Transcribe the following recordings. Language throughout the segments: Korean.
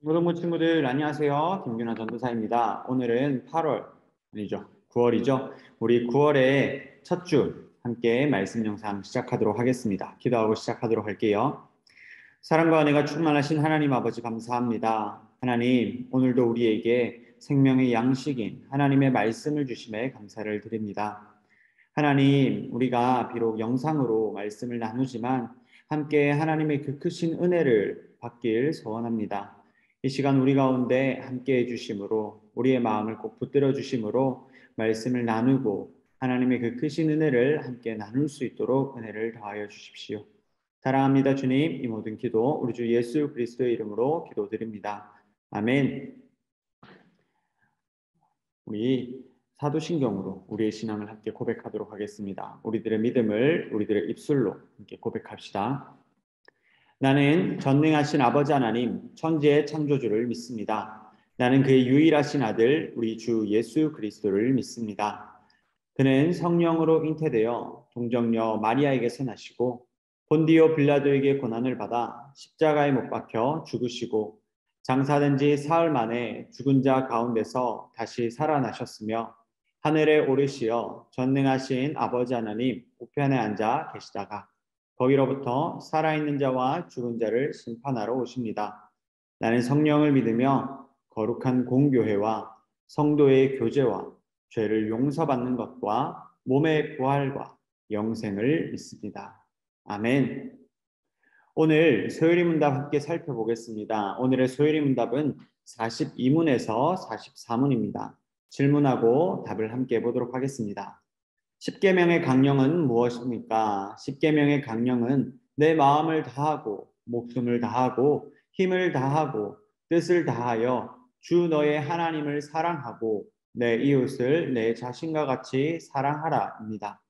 모든 친구들 안녕하세요. 김균환 전도사입니다. 오늘은 8월 아니죠. 9월이죠. 우리 9월의 첫 주 함께 말씀 영상 시작하도록 하겠습니다. 기도하고 시작하도록 할게요. 사랑과 은혜가 충만하신 하나님 아버지 감사합니다. 하나님, 오늘도 우리에게 생명의 양식인 하나님의 말씀을 주심에 감사를 드립니다. 하나님, 우리가 비록 영상으로 말씀을 나누지만 함께 하나님의 그 크신 은혜를 받길 소원합니다. 이 시간 우리 가운데 함께 해주심으로 우리의 마음을 꼭 붙들어 주심으로 말씀을 나누고 하나님의 그 크신 은혜를 함께 나눌 수 있도록 은혜를 더하여 주십시오. 사랑합니다, 주님. 이 모든 기도 우리 주 예수 그리스도의 이름으로 기도드립니다. 아멘. 우리 사도신경으로 우리의 신앙을 함께 고백하도록 하겠습니다. 우리들의 믿음을 우리들의 입술로 함께 고백합시다. 나는 전능하신 아버지 하나님, 천지의 창조주를 믿습니다. 나는 그의 유일하신 아들, 우리 주 예수 그리스도를 믿습니다. 그는 성령으로 잉태되어 동정녀 마리아에게서 나시고 본디오 빌라도에게 고난을 받아 십자가에 못 박혀 죽으시고 장사된 지 사흘 만에 죽은 자 가운데서 다시 살아나셨으며 하늘에 오르시어 전능하신 아버지 하나님 우편에 앉아 계시다가 거기로부터 살아있는 자와 죽은 자를 심판하러 오십니다. 나는 성령을 믿으며 거룩한 공교회와 성도의 교제와 죄를 용서받는 것과 몸의 부활과 영생을 믿습니다. 아멘. 오늘 소요리 문답 함께 살펴보겠습니다. 오늘의 소요리 문답은 42문에서 44문입니다. 질문하고 답을 함께 해보도록 하겠습니다. 십계명의 강령은 무엇입니까? 십계명의 강령은 내 마음을 다하고 목숨을 다하고 힘을 다하고 뜻을 다하여 주 너의 하나님을 사랑하고 내 이웃을 내 자신과 같이 사랑하라입니다.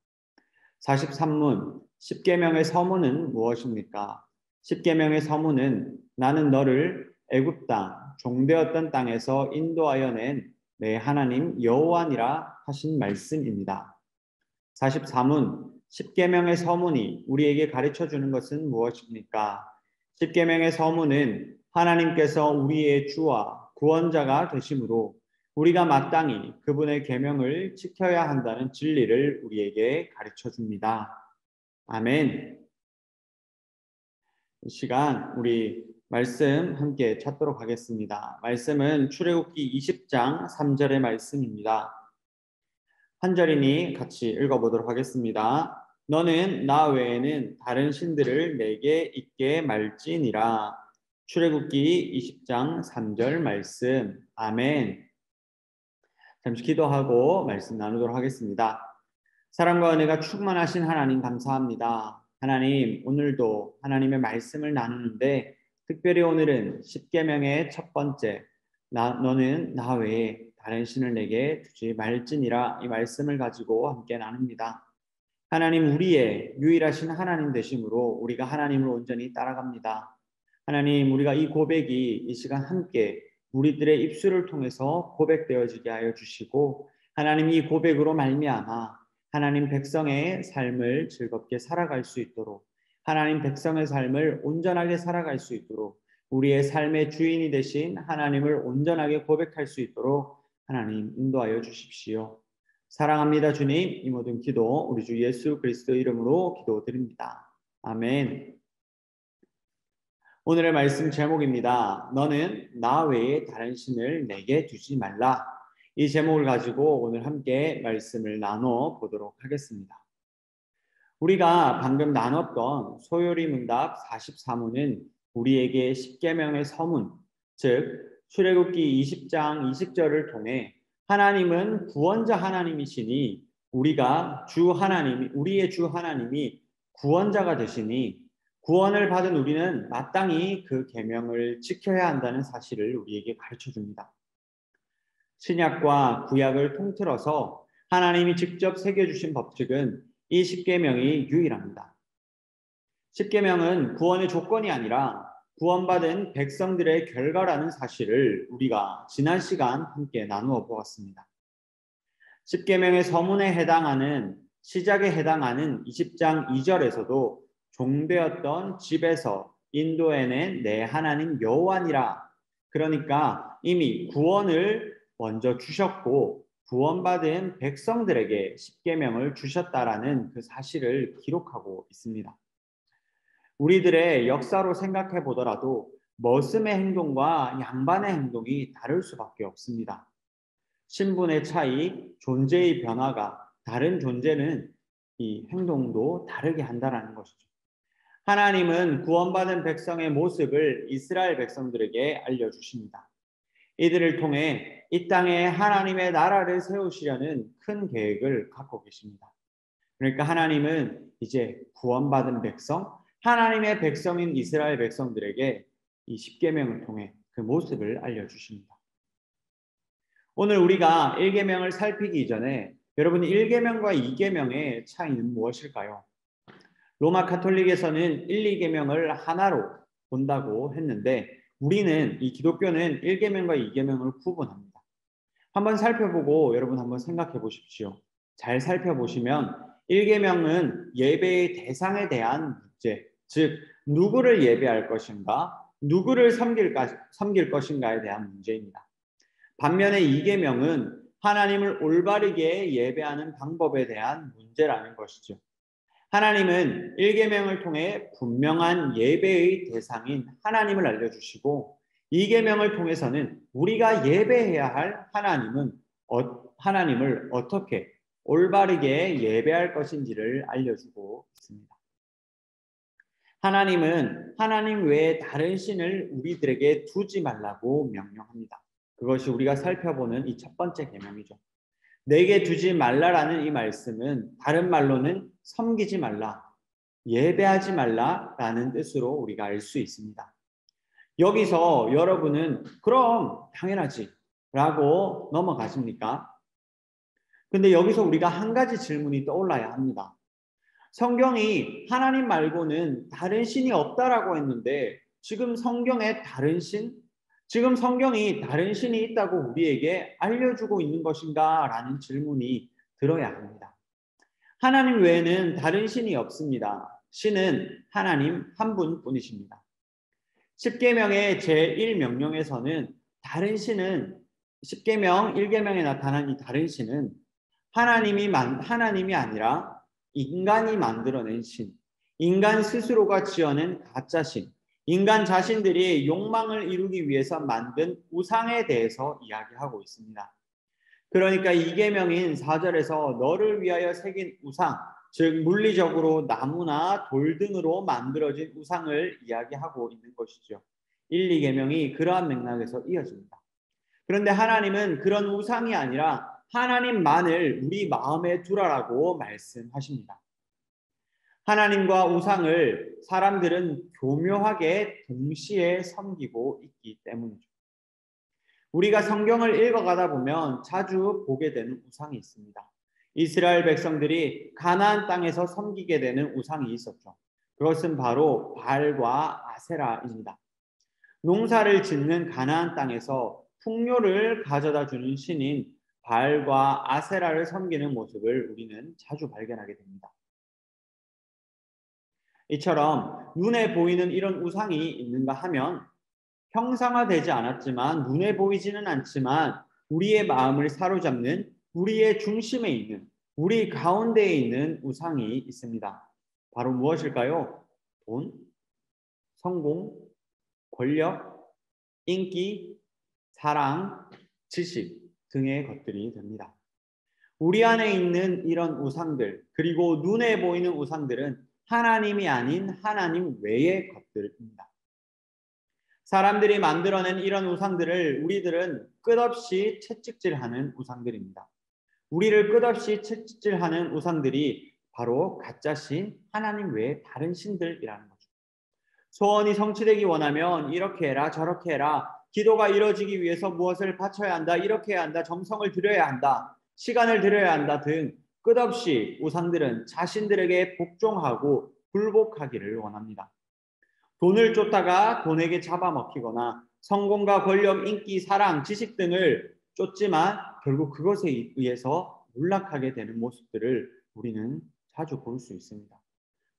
43문 십계명의 서문은 무엇입니까? 십계명의 서문은 나는 너를 애굽 땅 종되었던 땅에서 인도하여 낸 내 하나님 여호와니라 하신 말씀입니다. 44문 십계명의 서문이 우리에게 가르쳐 주는 것은 무엇입니까? 십계명의 서문은 하나님께서 우리의 주와 구원자가 되심으로 우리가 마땅히 그분의 계명을 지켜야 한다는 진리를 우리에게 가르쳐 줍니다. 아멘. 이 시간 우리 말씀 함께 찾도록 하겠습니다. 말씀은 출애굽기 20장 3절의 말씀입니다. 한 절이니 같이 읽어보도록 하겠습니다. 너는 나 외에는 다른 신들을 내게 있게 말지니라. 출애굽기 20장 3절 말씀. 아멘. 잠시 기도하고 말씀 나누도록 하겠습니다. 사랑과 은혜가 충만하신 하나님 감사합니다. 하나님, 오늘도 하나님의 말씀을 나누는데 특별히 오늘은 십계명의 첫 번째 너는 나 외에 다른 신을 내게 두지 말지니라 이 말씀을 가지고 함께 나눕니다. 하나님, 우리의 유일하신 하나님 되심으로 우리가 하나님을 온전히 따라갑니다. 하나님, 우리가 이 고백이 이 시간 함께 우리들의 입술을 통해서 고백되어지게 하여 주시고 하나님, 이 고백으로 말미암아 하나님 백성의 삶을 즐겁게 살아갈 수 있도록 하나님 백성의 삶을 온전하게 살아갈 수 있도록 우리의 삶의 주인이 되신 하나님을 온전하게 고백할 수 있도록 하나님 인도하여 주십시오. 사랑합니다, 주님. 이 모든 기도 우리 주 예수 그리스도 이름으로 기도드립니다. 아멘. 오늘의 말씀 제목입니다. 너는 나 외에 다른 신을 내게 두지 말라. 이 제목을 가지고 오늘 함께 말씀을 나눠 보도록 하겠습니다. 우리가 방금 나눴던 소요리 문답 44문은 우리에게 십계명의 서문, 즉 출애굽기 20장 20절을 통해 하나님은 구원자 하나님이시니 우리가 우리의 주 하나님이 구원자가 되시니 구원을 받은 우리는 마땅히 그 계명을 지켜야 한다는 사실을 우리에게 가르쳐 줍니다. 신약과 구약을 통틀어서 하나님이 직접 새겨주신 법칙은 이 십계명이 유일합니다. 십계명은 구원의 조건이 아니라 구원받은 백성들의 결과라는 사실을 우리가 지난 시간 함께 나누어 보았습니다. 십계명의 서문에 해당하는 시작에 해당하는 20장 2절에서도 종되었던 집에서 인도해낸 내 하나님 여호와니라 그러니까 이미 구원을 먼저 주셨고 구원받은 백성들에게 십계명을 주셨다라는 그 사실을 기록하고 있습니다. 우리들의 역사로 생각해 보더라도 머슴의 행동과 양반의 행동이 다를 수밖에 없습니다. 신분의 차이, 존재의 변화가 다른 존재는 이 행동도 다르게 한다는 것이죠. 하나님은 구원받은 백성의 모습을 이스라엘 백성들에게 알려주십니다. 이들을 통해 이 땅에 하나님의 나라를 세우시려는 큰 계획을 갖고 계십니다. 그러니까 하나님은 이제 구원받은 백성, 하나님의 백성인 이스라엘 백성들에게 이 십계명을 통해 그 모습을 알려주십니다. 오늘 우리가 1계명을 살피기 전에 여러분 1계명과 2계명의 차이는 무엇일까요? 로마 가톨릭에서는 1, 2계명을 하나로 본다고 했는데 우리는 이 기독교는 1계명과 2계명을 구분합니다. 한번 살펴보고 여러분 한번 생각해 보십시오. 잘 살펴보시면 1계명은 예배의 대상에 대한 문제, 즉 누구를 예배할 것인가, 누구를 섬길 것인가에 대한 문제입니다. 반면에 2계명은 하나님을 올바르게 예배하는 방법에 대한 문제라는 것이죠. 하나님은 1계명을 통해 분명한 예배의 대상인 하나님을 알려주시고 2계명을 통해서는 우리가 예배해야 할 하나님을 어떻게 올바르게 예배할 것인지를 알려주고 있습니다. 하나님은 하나님 외에 다른 신을 우리들에게 두지 말라고 명령합니다. 그것이 우리가 살펴보는 이 첫 번째 계명이죠. 내게 두지 말라라는 이 말씀은 다른 말로는 섬기지 말라, 예배하지 말라라는 뜻으로 우리가 알 수 있습니다. 여기서 여러분은 그럼 당연하지 라고 넘어가십니까? 근데 여기서 우리가 한 가지 질문이 떠올라야 합니다. 성경이 하나님 말고는 다른 신이 없다라고 했는데 지금 성경에 다른 신? 지금 성경이 다른 신이 있다고 우리에게 알려주고 있는 것인가? 라는 질문이 들어야 합니다. 하나님 외에는 다른 신이 없습니다. 신은 하나님 한 분뿐이십니다. 십계명의 제1명령에서는 다른 신은 십계명 1계명에 나타난 이 다른 신은 하나님이 아니라 인간이 만들어낸 신, 인간 스스로가 지어낸 가짜 신, 인간 자신들이 욕망을 이루기 위해서 만든 우상에 대해서 이야기하고 있습니다. 그러니까 2계명인 4절에서 너를 위하여 새긴 우상, 즉 물리적으로 나무나 돌 등으로 만들어진 우상을 이야기하고 있는 것이죠. 1, 2계명이 그러한 맥락에서 이어집니다. 그런데 하나님은 그런 우상이 아니라 하나님만을 우리 마음에 두라라고 말씀하십니다. 하나님과 우상을 사람들은 교묘하게 동시에 섬기고 있기 때문이죠. 우리가 성경을 읽어가다 보면 자주 보게 되는 우상이 있습니다. 이스라엘 백성들이 가나안 땅에서 섬기게 되는 우상이 있었죠. 그것은 바로 바알과 아세라입니다. 농사를 짓는 가나안 땅에서 풍요를 가져다 주는 신인 바알과 아세라를 섬기는 모습을 우리는 자주 발견하게 됩니다. 이처럼 눈에 보이는 이런 우상이 있는가 하면 형상화되지 않았지만 눈에 보이지는 않지만 우리의 마음을 사로잡는 우리의 중심에 있는 우리 가운데에 있는 우상이 있습니다. 바로 무엇일까요? 돈, 성공, 권력, 인기, 사랑, 지식 등의 것들이 됩니다. 우리 안에 있는 이런 우상들 그리고 눈에 보이는 우상들은 하나님이 아닌 하나님 외의 것들입니다. 사람들이 만들어낸 이런 우상들을 우리들은 끝없이 채찍질하는 우상들입니다. 우리를 끝없이 채찍질하는 우상들이 바로 가짜신 하나님 외의 다른 신들이라는 거죠. 소원이 성취되기 원하면 이렇게 해라 저렇게 해라 기도가 이루어지기 위해서 무엇을 바쳐야 한다 이렇게 해야 한다 정성을 들여야 한다 시간을 들여야 한다 등 끝없이 우상들은 자신들에게 복종하고 굴복하기를 원합니다. 돈을 쫓다가 돈에게 잡아먹히거나 성공과 권력, 인기, 사랑, 지식 등을 쫓지만 결국 그것에 의해서 몰락하게 되는 모습들을 우리는 자주 볼 수 있습니다.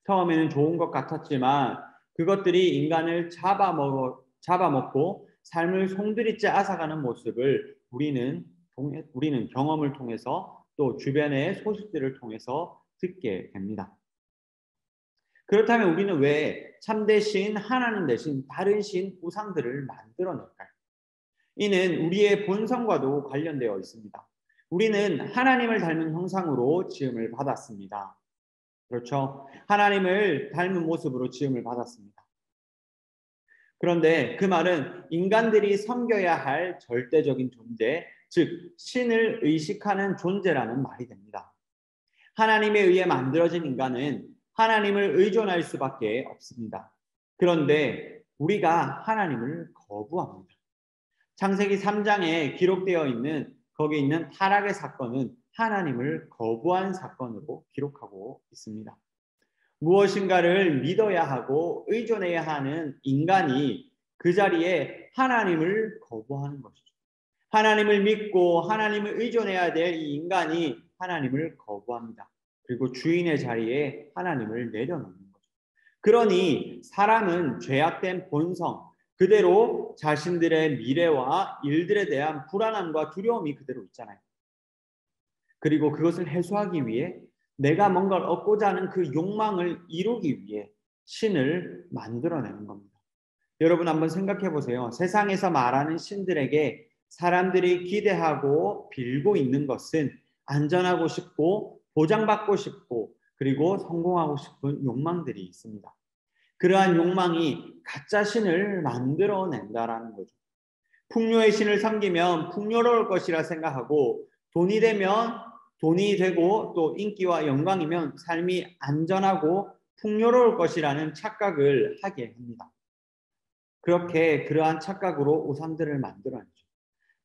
처음에는 좋은 것 같았지만 그것들이 인간을 잡아먹고 삶을 송두리째 앗아가는 모습을 우리는 경험을 통해서 또 주변의 소식들을 통해서 듣게 됩니다. 그렇다면 우리는 왜 참된 신 하나님 대신 다른 신 우상들을 만들어낼까요? 이는 우리의 본성과도 관련되어 있습니다. 우리는 하나님을 닮은 형상으로 지음을 받았습니다. 그렇죠? 하나님을 닮은 모습으로 지음을 받았습니다. 그런데 그 말은 인간들이 섬겨야 할 절대적인 존재, 즉 신을 의식하는 존재라는 말이 됩니다. 하나님에 의해 만들어진 인간은 하나님을 의존할 수밖에 없습니다. 그런데 우리가 하나님을 거부합니다. 창세기 3장에 기록되어 있는 거기 있는 타락의 사건은 하나님을 거부한 사건으로 기록하고 있습니다. 무엇인가를 믿어야 하고 의존해야 하는 인간이 그 자리에 하나님을 거부하는 것이죠. 하나님을 믿고 하나님을 의존해야 될 이 인간이 하나님을 거부합니다. 그리고 주인의 자리에 하나님을 내려놓는 거죠. 그러니 사람은 죄악된 본성, 그대로 자신들의 미래와 일들에 대한 불안함과 두려움이 그대로 있잖아요. 그리고 그것을 해소하기 위해 내가 뭔가를 얻고자 하는 그 욕망을 이루기 위해 신을 만들어내는 겁니다. 여러분 한번 생각해 보세요. 세상에서 말하는 신들에게 사람들이 기대하고 빌고 있는 것은 안전하고 싶고 보장받고 싶고 그리고 성공하고 싶은 욕망들이 있습니다. 그러한 욕망이 가짜 신을 만들어낸다라는 거죠. 풍요의 신을 섬기면 풍요로울 것이라 생각하고 돈이 되면 돈이 되고 또 인기와 영광이면 삶이 안전하고 풍요로울 것이라는 착각을 하게 합니다. 그렇게 그러한 착각으로 우상들을 만들어내죠.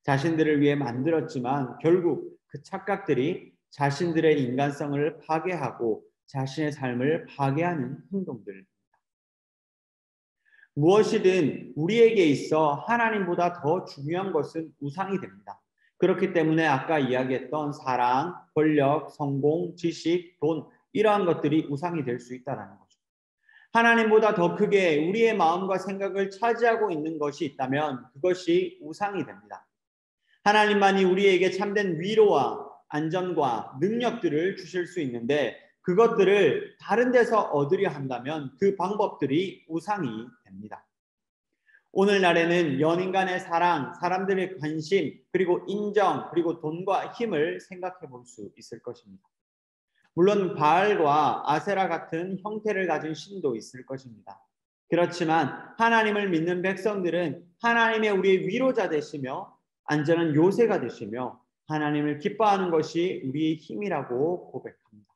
자신들을 위해 만들었지만 결국 그 착각들이 자신들의 인간성을 파괴하고 자신의 삶을 파괴하는 행동들입니다. 무엇이든 우리에게 있어 하나님보다 더 중요한 것은 우상이 됩니다. 그렇기 때문에 아까 이야기했던 사랑, 권력, 성공, 지식, 돈 이러한 것들이 우상이 될 수 있다는 거죠. 하나님보다 더 크게 우리의 마음과 생각을 차지하고 있는 것이 있다면 그것이 우상이 됩니다. 하나님만이 우리에게 참된 위로와 안전과 능력들을 주실 수 있는데 그것들을 다른 데서 얻으려 한다면 그 방법들이 우상이 됩니다. 오늘날에는 연인 간의 사랑, 사람들의 관심, 그리고 인정, 그리고 돈과 힘을 생각해 볼 수 있을 것입니다. 물론 바알과 아세라 같은 형태를 가진 신도 있을 것입니다. 그렇지만 하나님을 믿는 백성들은 하나님의 우리의 위로자 되시며 안전한 요새가 되시며 하나님을 기뻐하는 것이 우리의 힘이라고 고백합니다.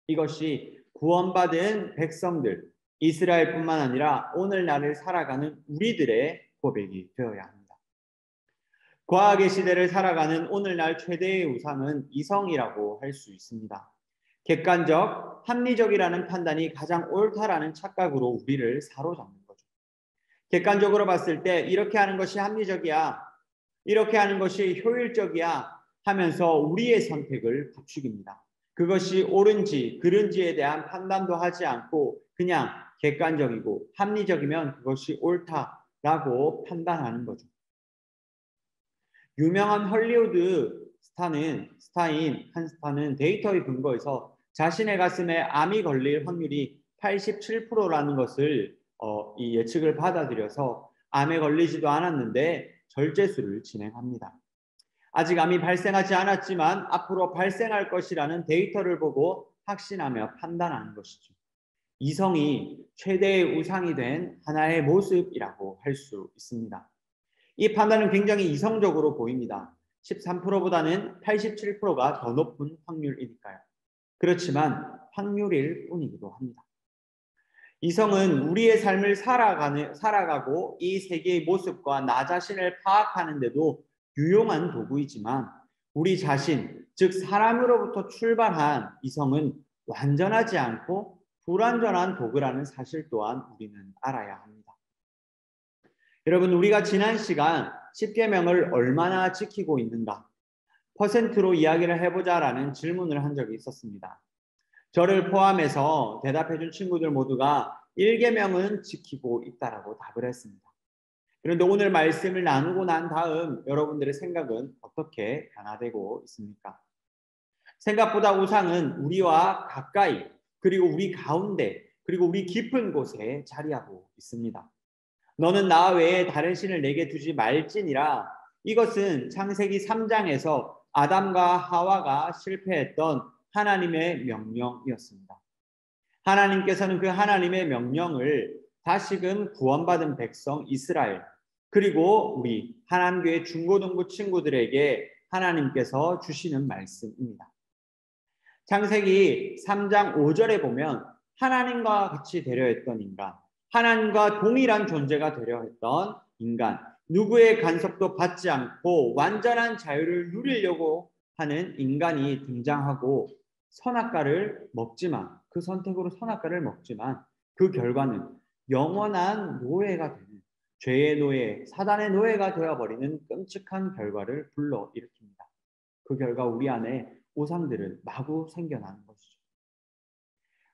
이것이 구원받은 백성들, 이스라엘뿐만 아니라 오늘날을 살아가는 우리들의 고백이 되어야 합니다. 과학의 시대를 살아가는 오늘날 최대의 우상은 이성이라고 할 수 있습니다. 객관적, 합리적이라는 판단이 가장 옳다라는 착각으로 우리를 사로잡는 거죠. 객관적으로 봤을 때 이렇게 하는 것이 합리적이야, 이렇게 하는 것이 효율적이야 하면서 우리의 선택을 부추깁니다. 그것이 옳은지 그른지에 대한 판단도 하지 않고 그냥 객관적이고 합리적이면 그것이 옳다라고 판단하는 거죠. 유명한 헐리우드 스타인 한 스타는 데이터에 근거해서 자신의 가슴에 암이 걸릴 확률이 87%라는 것을 이 예측을 받아들여서 암에 걸리지도 않았는데 절제술을 진행합니다. 아직 암이 발생하지 않았지만 앞으로 발생할 것이라는 데이터를 보고 확신하며 판단하는 것이죠. 이성이 최대의 우상이 된 하나의 모습이라고 할 수 있습니다. 이 판단은 굉장히 이성적으로 보입니다. 13%보다는 87%가 더 높은 확률이니까요. 그렇지만 확률일 뿐이기도 합니다. 이성은 우리의 삶을 살아가고 이 세계의 모습과 나 자신을 파악하는 데도 유용한 도구이지만 우리 자신, 즉 사람으로부터 출발한 이성은 완전하지 않고 불완전한 도구라는 사실 또한 우리는 알아야 합니다. 여러분, 우리가 지난 시간 10계명을 얼마나 지키고 있는가? 퍼센트로 이야기를 해보자라는 질문을 한 적이 있었습니다. 저를 포함해서 대답해준 친구들 모두가 1계명은 지키고 있다라고 답을 했습니다. 그런데 오늘 말씀을 나누고 난 다음 여러분들의 생각은 어떻게 변화되고 있습니까? 생각보다 우상은 우리와 가까이, 그리고 우리 가운데, 그리고 우리 깊은 곳에 자리하고 있습니다. 너는 나 외에 다른 신을 내게 두지 말지니라. 이것은 창세기 3장에서 아담과 하와가 실패했던 하나님의 명령이었습니다. 하나님께서는 그 하나님의 명령을 다시금 구원받은 백성 이스라엘, 그리고 우리 하나님교회 중고등부 친구들에게 하나님께서 주시는 말씀입니다. 창세기 3장 5절에 보면 하나님과 같이 되려 했던 인간, 하나님과 동일한 존재가 되려 했던 인간, 누구의 간섭도 받지 않고 완전한 자유를 누리려고 하는 인간이 등장하고 선악과를 먹지만, 그 선택으로 선악과를 먹지만 그 결과는 영원한 노예가 되는, 죄의 노예, 사단의 노예가 되어버리는 끔찍한 결과를 불러일으킵니다. 그 결과 우리 안에 우상들은 마구 생겨나는 것이죠.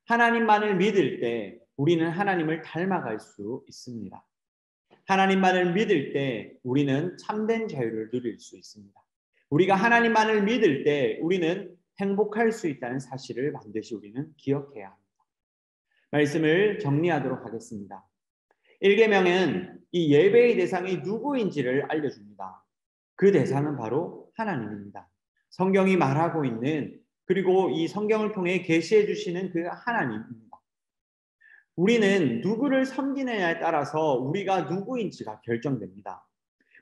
하나님만을 믿을 때 우리는 하나님을 닮아갈 수 있습니다. 하나님만을 믿을 때 우리는 참된 자유를 누릴 수 있습니다. 우리가 하나님만을 믿을 때 우리는 행복할 수 있다는 사실을 반드시 우리는 기억해야 합니다. 말씀을 정리하도록 하겠습니다. 1계명은 이 예배의 대상이 누구인지를 알려줍니다. 그 대상은 바로 하나님입니다. 성경이 말하고 있는, 그리고 이 성경을 통해 계시해 주시는 그 하나님입니다. 우리는 누구를 섬기느냐에 따라서 우리가 누구인지가 결정됩니다.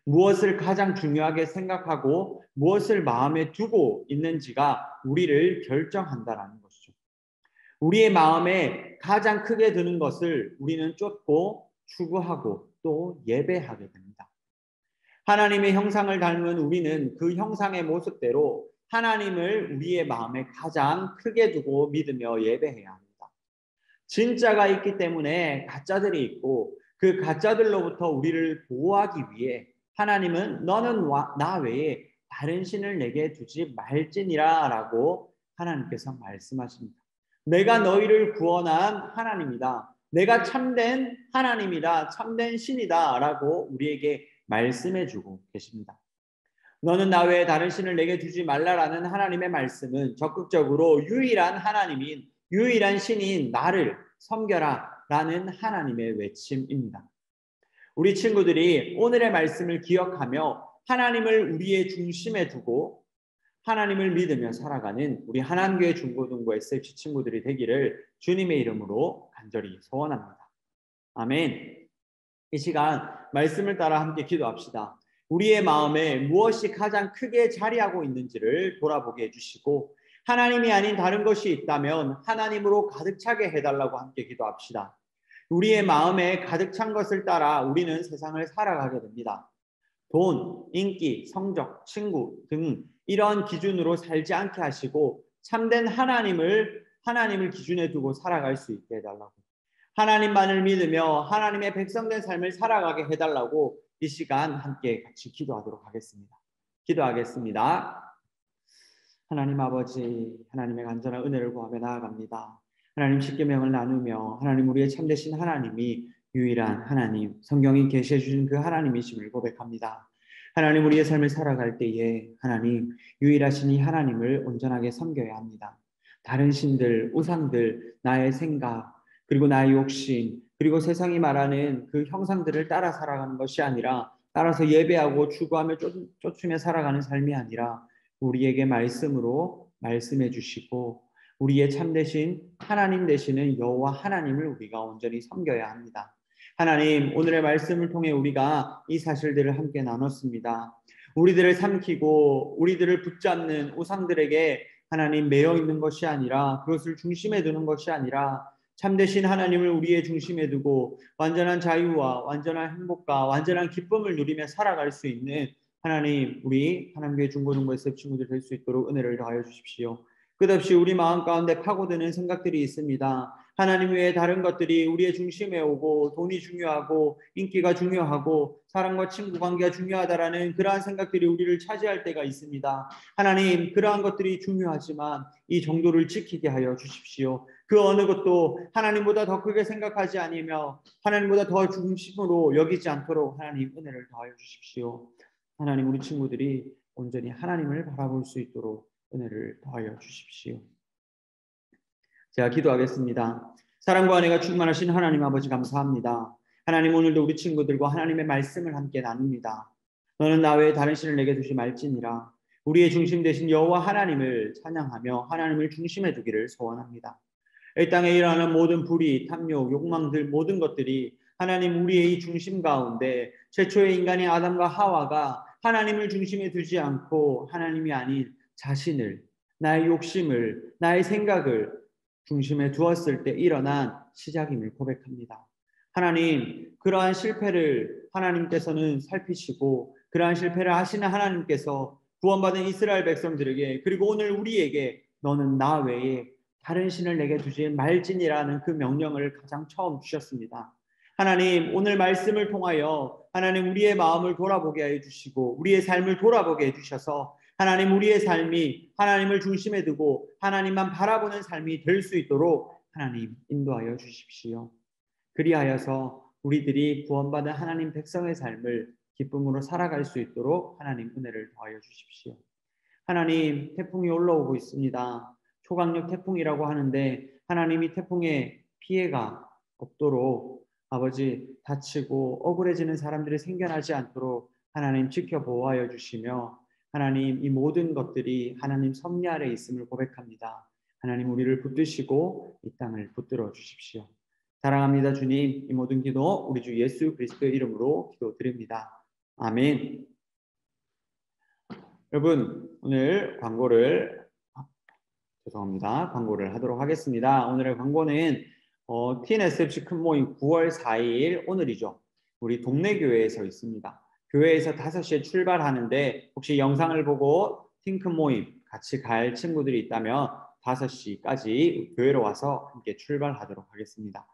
무엇을 가장 중요하게 생각하고 무엇을 마음에 두고 있는지가 우리를 결정한다라는 것이죠. 우리의 마음에 가장 크게 드는 것을 우리는 쫓고 추구하고 또 예배하게 됩니다. 하나님의 형상을 닮은 우리는 그 형상의 모습대로 하나님을 우리의 마음에 가장 크게 두고 믿으며 예배해야 합니다. 진짜가 있기 때문에 가짜들이 있고, 그 가짜들로부터 우리를 보호하기 위해 하나님은 너는 나 외에 다른 신을 내게 두지 말지니라 라고 하나님께서 말씀하십니다. 내가 너희를 구원한 하나님이다. 내가 참된 하나님이다. 참된 신이다 라고 우리에게 말씀해주고 계십니다. 너는 나 외에 다른 신을 내게 두지 말라라는 하나님의 말씀은 적극적으로 유일한 하나님인, 유일한 신인 나를 섬겨라 라는 하나님의 외침입니다. 우리 친구들이 오늘의 말씀을 기억하며 하나님을 우리의 중심에 두고 하나님을 믿으며 살아가는 우리 하나님교회 중고등부 SH 친구들이 되기를 주님의 이름으로 간절히 소원합니다. 아멘. 이 시간 말씀을 따라 함께 기도합시다. 우리의 마음에 무엇이 가장 크게 자리하고 있는지를 돌아보게 해주시고, 하나님이 아닌 다른 것이 있다면 하나님으로 가득 차게 해달라고 함께 기도합시다. 우리의 마음에 가득 찬 것을 따라 우리는 세상을 살아가게 됩니다. 돈, 인기, 성적, 친구 등 이런 기준으로 살지 않게 하시고 참된 하나님을 기준에 두고 살아갈 수 있게 해달라고, 하나님만을 믿으며 하나님의 백성된 삶을 살아가게 해달라고 이 시간 함께 같이 기도하도록 하겠습니다. 기도하겠습니다. 하나님 아버지, 하나님의 간절한 은혜를 구하며 나아갑니다. 하나님 십계명을 나누며 하나님 우리의 참되신 하나님이 유일한 하나님, 성경이 계시해 주신 그 하나님이심을 고백합니다. 하나님 우리의 삶을 살아갈 때에 하나님 유일하신 이 하나님을 온전하게 섬겨야 합니다. 다른 신들, 우상들, 나의 생각, 그리고 나의 욕심, 그리고 세상이 말하는 그 형상들을 따라 살아가는 것이 아니라, 따라서 예배하고 추구하며 쫓으며 살아가는 삶이 아니라 우리에게 말씀으로 말씀해 주시고 우리의 참되신 하나님 되시는 여호와 하나님을 우리가 온전히 섬겨야 합니다. 하나님, 오늘의 말씀을 통해 우리가 이 사실들을 함께 나눴습니다. 우리들을 삼키고 우리들을 붙잡는 우상들에게 하나님 매여 있는 것이 아니라, 그것을 중심에 두는 것이 아니라 참되신 하나님을 우리의 중심에 두고 완전한 자유와 완전한 행복과 완전한 기쁨을 누리며 살아갈 수 있는 하나님, 우리 하나님교회 중고등부 SF 친구들 될 수 있도록 은혜를 더하여 주십시오. 끝없이 우리 마음 가운데 파고드는 생각들이 있습니다. 하나님 외에 다른 것들이 우리의 중심에 오고, 돈이 중요하고 인기가 중요하고 사람과 친구 관계가 중요하다라는 그러한 생각들이 우리를 차지할 때가 있습니다. 하나님, 그러한 것들이 중요하지만 이 정도를 지키게 하여 주십시오. 그 어느 것도 하나님보다 더 크게 생각하지 아니며 하나님보다 더 중심으로 여기지 않도록 하나님 은혜를 더하여 주십시오. 하나님 우리 친구들이 온전히 하나님을 바라볼 수 있도록 은혜를 더하여 주십시오. 제가 기도하겠습니다. 사랑과 은혜가 충만하신 하나님 아버지 감사합니다. 하나님 오늘도 우리 친구들과 하나님의 말씀을 함께 나눕니다. 너는 나 외에 다른 신을 내게 두지 말지니라. 우리의 중심 되신 여호와 하나님을 찬양하며 하나님을 중심에 두기를 소원합니다. 이 땅에 일어나는 모든 불의, 탐욕, 욕망들 모든 것들이 하나님 우리의 이 중심 가운데 최초의 인간인 아담과 하와가 하나님을 중심에 두지 않고 하나님이 아닌 자신을, 나의 욕심을, 나의 생각을 중심에 두었을 때 일어난 시작임을 고백합니다. 하나님, 그러한 실패를 하나님께서는 살피시고 그러한 실패를 하시는 하나님께서 구원받은 이스라엘 백성들에게 그리고 오늘 우리에게 너는 나 외에 다른 신을 내게 두지 말지니라는 그 명령을 가장 처음 주셨습니다. 하나님 오늘 말씀을 통하여 하나님 우리의 마음을 돌아보게 해주시고 우리의 삶을 돌아보게 해주셔서 하나님 우리의 삶이 하나님을 중심에 두고 하나님만 바라보는 삶이 될 수 있도록 하나님 인도하여 주십시오. 그리하여서 우리들이 구원받은 하나님 백성의 삶을 기쁨으로 살아갈 수 있도록 하나님 은혜를 더하여 주십시오. 하나님 태풍이 올라오고 있습니다. 초강력 태풍이라고 하는데 하나님이 태풍에 피해가 없도록 아버지 다치고 억울해지는 사람들이 생겨나지 않도록 하나님 지켜보호하여 주시며 하나님 이 모든 것들이 하나님 섭리 아래 있음을 고백합니다. 하나님 우리를 붙드시고 이 땅을 붙들어 주십시오. 사랑합니다 주님. 이 모든 기도 우리 주 예수 그리스도의 이름으로 기도드립니다. 아멘. 여러분 오늘 광고를 하도록 하겠습니다. 오늘의 광고는 TNSFC 큰 모임 9월 4일 오늘이죠. 우리 동네 교회에서 있습니다. 교회에서 5시에 출발하는데 혹시 영상을 보고 팀 큰 모임 같이 갈 친구들이 있다면 5시까지 교회로 와서 함께 출발하도록 하겠습니다.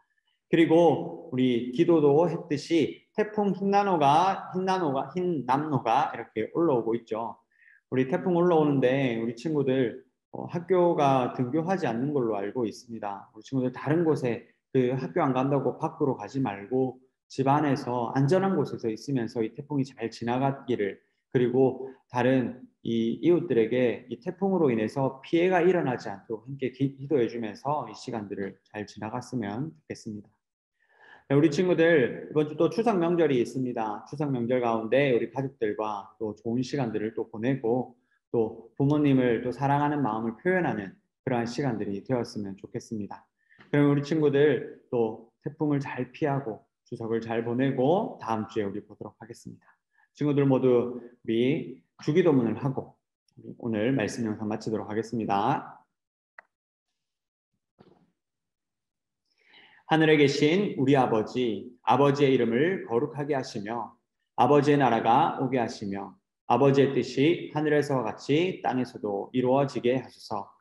그리고 우리 기도도 했듯이 태풍 흰남노가 이렇게 올라오고 있죠. 우리 태풍 올라오는데 우리 친구들 학교가 등교하지 않는 걸로 알고 있습니다. 우리 친구들 다른 곳에 그 학교 안 간다고 밖으로 가지 말고 집 안에서 안전한 곳에서 있으면서 이 태풍이 잘 지나가기를 그리고 다른 이 이웃들에게 이 태풍으로 인해서 피해가 일어나지 않도록 함께 기도해 주면서 이 시간들을 잘 지나갔으면 좋겠습니다. 우리 친구들 이번 주 또 추석 명절이 있습니다. 추석 명절 가운데 우리 가족들과 또 좋은 시간들을 또 보내고 또 부모님을 또 사랑하는 마음을 표현하는 그러한 시간들이 되었으면 좋겠습니다. 그럼 우리 친구들 또 태풍을 잘 피하고 추석을 잘 보내고 다음 주에 우리 보도록 하겠습니다. 친구들 모두 우리 주기도문을 하고 오늘 말씀 영상 마치도록 하겠습니다. 하늘에 계신 우리 아버지, 아버지의 이름을 거룩하게 하시며 아버지의 나라가 오게 하시며 아버지의 뜻이 하늘에서와 같이 땅에서도 이루어지게 하소서.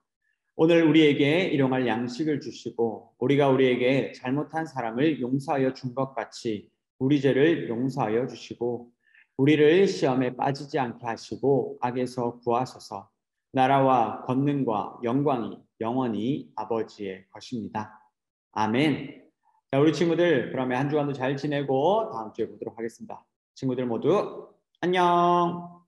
오늘 우리에게 일용할 양식을 주시고 우리가 우리에게 잘못한 사람을 용서하여 준 것 같이 우리 죄를 용서하여 주시고 우리를 시험에 빠지지 않게 하시고 악에서 구하소서. 나라와 권능과 영광이 영원히 아버지의 것입니다. 아멘. 자, 우리 친구들 그러면 한 주간도 잘 지내고 다음 주에 보도록 하겠습니다. 친구들 모두 안녕.